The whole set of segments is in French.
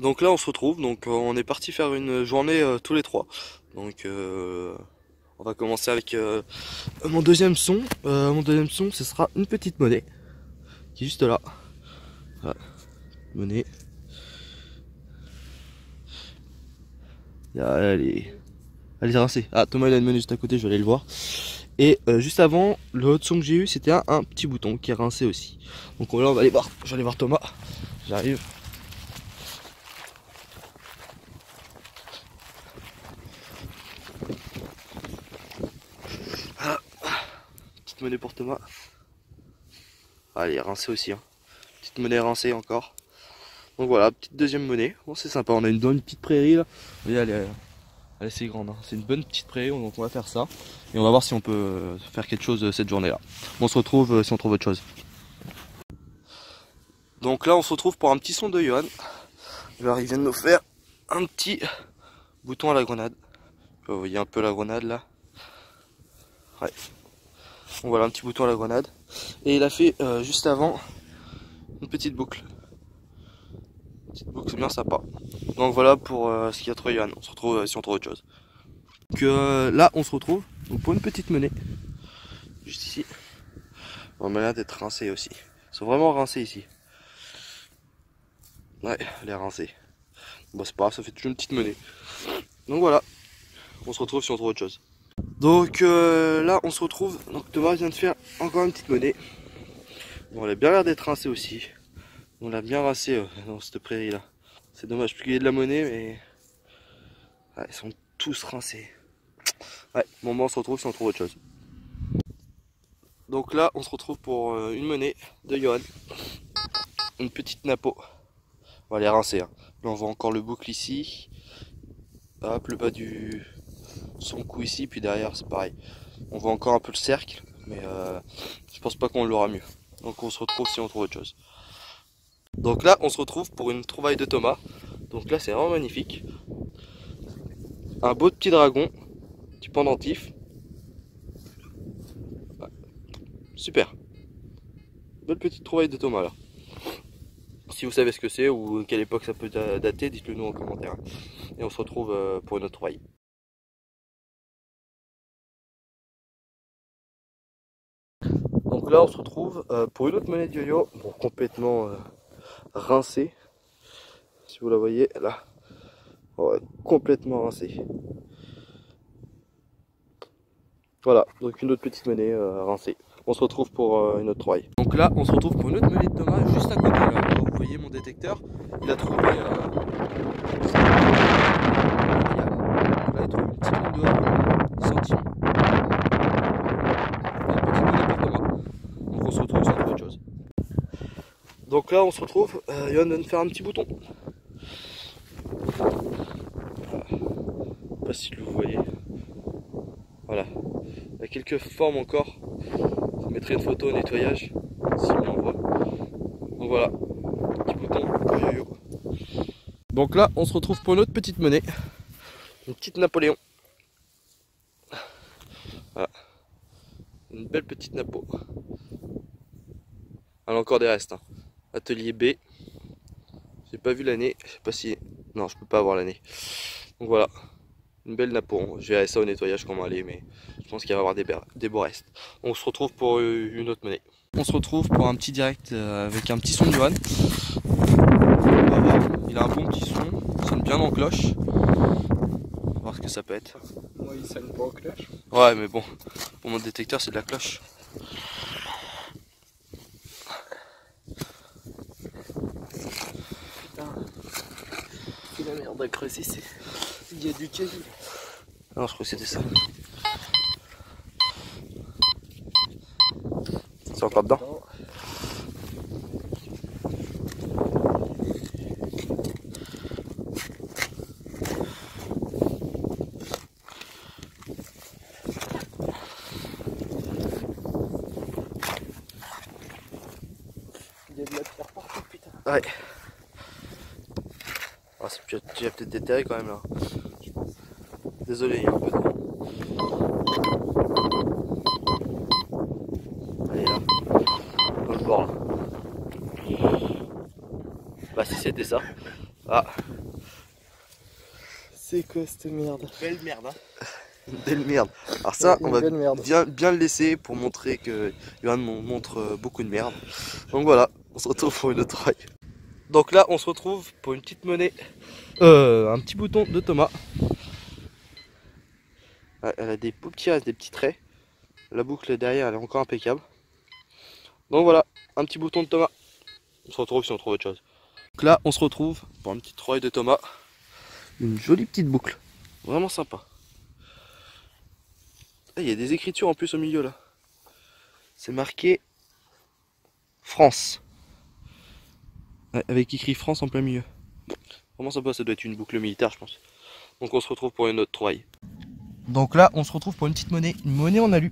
Donc là on se retrouve, donc on est parti faire une journée tous les trois. Donc on va commencer avec mon deuxième son. Mon deuxième son ce sera une petite monnaie qui est juste là. Voilà. Monnaie. Elle est rincée. Ah, Thomas il a une monnaie juste à côté, je vais aller le voir. Et juste avant, le autre son que j'ai eu c'était un petit bouton qui est rincé aussi. Donc là on va aller voir, je vais aller voir Thomas. J'arrive. Ah, petite monnaie pour Thomas. Ah, elle est rincée aussi. Hein. Petite monnaie rincée encore. Donc voilà, petite deuxième monnaie. Bon, c'est sympa, on a une bonne petite prairie là. Vous voyez, elle est assez grande. Hein. C'est une bonne petite prairie, donc on va faire ça. Et on va voir si on peut faire quelque chose cette journée là. On se retrouve si on trouve autre chose. Donc là, on se retrouve pour un petit son de Johan. Il vient de nous faire un petit bouton à la grenade. Vous voyez un peu la grenade là. Ouais. Donc voilà, un petit bouton à la grenade. Et il a fait juste avant une petite boucle. Petite boucle, c'est bien sympa. Donc voilà pour ce qu'il y a trop Johan. On se retrouve si on trouve autre chose. Donc là, on se retrouve donc, pour une petite monnaie. Juste ici. On m'a l'air d'être rincés aussi. Ils sont vraiment rincés ici. Ouais, elle est rincée. Bon, c'est pas grave, ça fait toujours une petite monnaie. Donc voilà. On se retrouve si on trouve autre chose. Donc là, on se retrouve. Donc Thomas vient de faire encore une petite monnaie. Bon, elle a bien l'air d'être rincée aussi. On l'a bien rincée dans cette prairie là. C'est dommage, plus qu'il y ait de la monnaie, mais. Ouais, ils sont tous rincés. Ouais, bon, on se retrouve si on trouve autre chose. Donc là, on se retrouve pour une monnaie de Johan. Une petite napo. On va les rincer. Hein. Là, on voit encore le boucle ici. Hop, le bas du son cou ici, puis derrière, c'est pareil. On voit encore un peu le cercle, mais je pense pas qu'on l'aura mieux. Donc on se retrouve si on trouve autre chose. Donc là, on se retrouve pour une trouvaille de Thomas. Donc là, c'est vraiment magnifique. Un beau petit dragon, petit pendentif. Ouais. Super. Belle petite trouvaille de Thomas là. Si vous savez ce que c'est ou quelle époque ça peut dater, dites-le nous en commentaire. Et on se retrouve pour une autre trouvaille. Donc là, on se retrouve pour une autre monnaie de yo-yo, bon, complètement rincée. Si vous la voyez là, ouais, complètement rincée. Voilà, donc une autre petite monnaie rincée. On se retrouve pour une autre trouvaille. Donc là, on se retrouve pour une autre monnaie de Thomas juste à côté. Là, vous voyez mon détecteur, il a trouvé. Là, il a trouvé une petite monnaie de 10 centimes. Une petite monnaie pour Thomas. Donc on se retrouve sur autre chose. Donc là, on se retrouve. Yohan va nous faire un petit bouton. Voilà. Je sais pas si vous voyez. Voilà. Il y a quelques formes encore. Je mettrai une photo au nettoyage si on en voit. Donc voilà, petit bouton pour yo-yo. Donc là, on se retrouve pour une autre petite monnaie, une petite Napoléon. Voilà, une belle petite Napo. Elle a encore des restes. Hein. Atelier B. J'ai pas vu l'année. Je sais pas si. Non, je peux pas avoir l'année. Donc voilà, une belle Napo. Je verrai ça au nettoyage comment elle est, mais je pense qu'il va y avoir des beaux restes. On se retrouve pour une autre monnaie. On se retrouve pour un petit direct avec un petit son de Johan. Il a un bon petit son, il sonne bien en cloche. On va voir ce que ça peut être. Moi, il sonne pas en cloche. Ouais, mais bon, pour mon détecteur, c'est de la cloche. Putain, c'est la merde à creuser, c'est. Il y a du caillou. Non, je crois que c'était ça. C'est encore dedans? Il y a de la pierre partout, putain. Ouais. Ah, tu as peut-être déterré quand même là. Désolé, il y a un peu de vent. Allez là, dans le bord là. Bah si c'était ça. Ah, C'est quoi cette merde? belle merde, hein. Une belle merde. Alors ça, Une on va belle merde. bien le laisser pour montrer que Johan montre beaucoup de merde. Donc voilà, on se retrouve pour une autre raille. Donc là, on se retrouve pour une petite monnaie, un petit bouton de Thomas. Elle a des beaux petits restes, des petits traits. La boucle derrière, elle est encore impeccable. Donc voilà, un petit bouton de Thomas. On se retrouve si on trouve autre chose. Donc là, on se retrouve pour un petit treuil de Thomas. Une jolie petite boucle, vraiment sympa. Il y a des écritures en plus au milieu là. C'est marqué France. Ouais, avec écrit France en plein milieu. Vraiment sympa, ça doit être une boucle militaire je pense. Donc on se retrouve pour une autre trouvaille. Donc là on se retrouve pour une petite monnaie. Une monnaie en alu.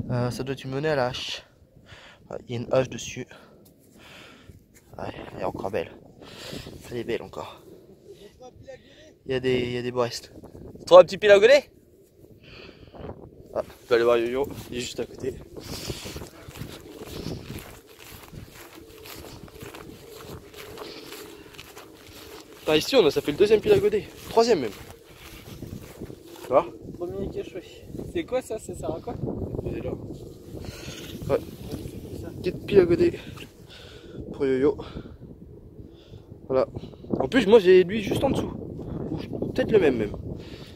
Ça doit être une monnaie à la hache. Il y a une hache dessus. Ouais, elle est encore belle. Elle est belle encore. Il y a des beaux restes. Tu trouves un petit pile à godet? Ah, tu peux aller voir Yo-Yo, il est juste à côté. Ah, ici ça fait le deuxième pile à godet, troisième même. Tu vois? Premier cachot. C'est quoi ça? Ça sert à quoi? Là. Ouais. Petite pile à godet pour Yo-Yo. Voilà. En plus moi j'ai lui juste en dessous. Ou peut-être le même.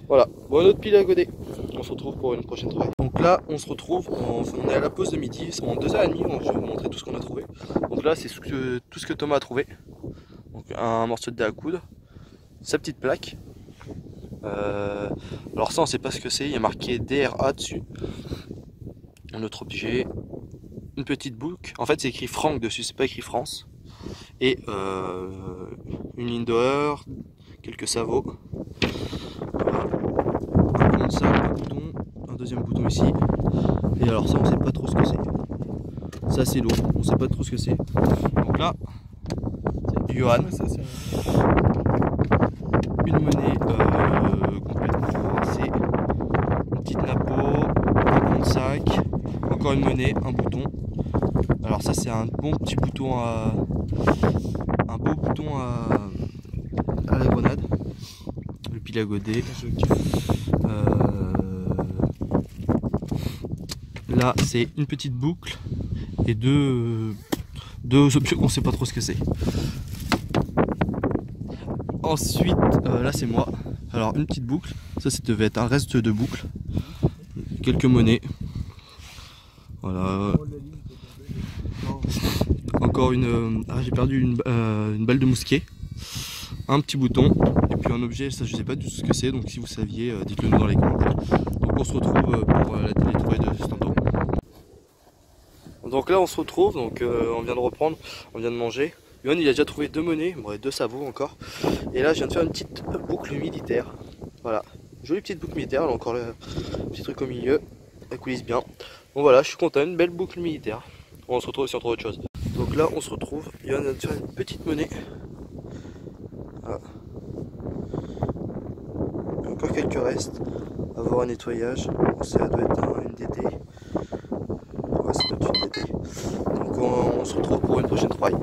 Voilà. Bon, une autre pile à godet. On se retrouve pour une prochaine trouvaille. Donc là on se retrouve, on est à la pause de midi, c'est en 2h30, je vais vous montrer tout ce qu'on a trouvé. Donc là c'est tout ce que Thomas a trouvé. Donc un morceau de dé à coudre, sa petite plaque. Alors ça on sait pas ce que c'est, il y a marqué DRA dessus. Un autre objet, une petite boucle, en fait c'est écrit Franck dessus, c'est pas écrit France. Et une ligne d'heure, quelques sabots, un plan de sac, un bouton, un deuxième bouton ici. Et alors ça on sait pas trop ce que c'est. Ça c'est lourd, on sait pas trop ce que c'est. Donc là, du Johan. Une monnaie complètement rincée, une petite napo, un plan de sac, encore une monnaie, un bouton. Alors ça c'est un bon petit bouton un beau bouton à la grenade, le pile à godet. Là c'est une petite boucle et deux objets qu'on sait pas trop ce que c'est. Ensuite, là c'est moi. Alors une petite boucle, ça devait être un reste de boucle. Quelques monnaies. Voilà. Encore une. Ah j'ai perdu une balle de mousquet. Un petit bouton. Et puis un objet, ça je sais pas du tout ce que c'est. Donc si vous saviez, dites-le nous dans les commentaires. Donc on se retrouve pour la télétrouvaille de ce tantôt. Donc là on se retrouve, donc on vient de reprendre, on vient de manger. Yohan il a déjà trouvé deux monnaies, bon, deux sabots encore. Et là je viens de faire une petite boucle militaire. Voilà, jolie petite boucle militaire, là encore le petit truc au milieu, elle coulisse bien. Bon voilà, je suis content, une belle boucle militaire. Bon, on se retrouve si on trouve autre chose. Donc là on se retrouve, Yohan vient de faire une petite monnaie. Voilà. Encore quelques restes, à voir un nettoyage, ça doit être une DT. Ouais, ça doit être une DT. Donc on se retrouve pour une prochaine trouvaille.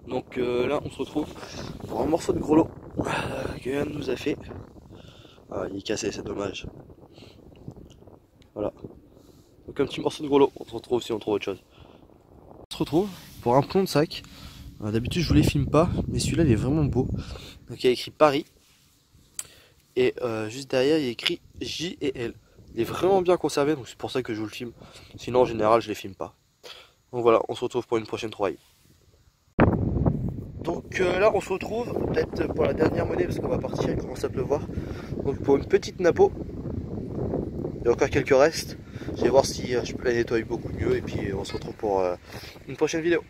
Donc là on se retrouve pour un morceau de gros lot que Yann nous a fait. Ah, il est cassé, c'est dommage. Voilà. Donc un petit morceau de gros lot, on se retrouve si on trouve autre chose. On se retrouve pour un plomb de sac. D'habitude je vous les filme pas, mais celui-là il est vraiment beau. Donc il y a écrit Paris. Et juste derrière il y a écrit J et L. Il est vraiment bien conservé, donc c'est pour ça que je vous le filme. Sinon en général je les filme pas. Donc voilà, on se retrouve pour une prochaine trouvaille. Donc là on se retrouve peut-être pour la dernière monnaie parce qu'on va partir, il commence à pleuvoir. Donc pour une petite napo, il y a encore quelques restes. Je vais voir si je peux la nettoyer beaucoup mieux et puis on se retrouve pour une prochaine vidéo.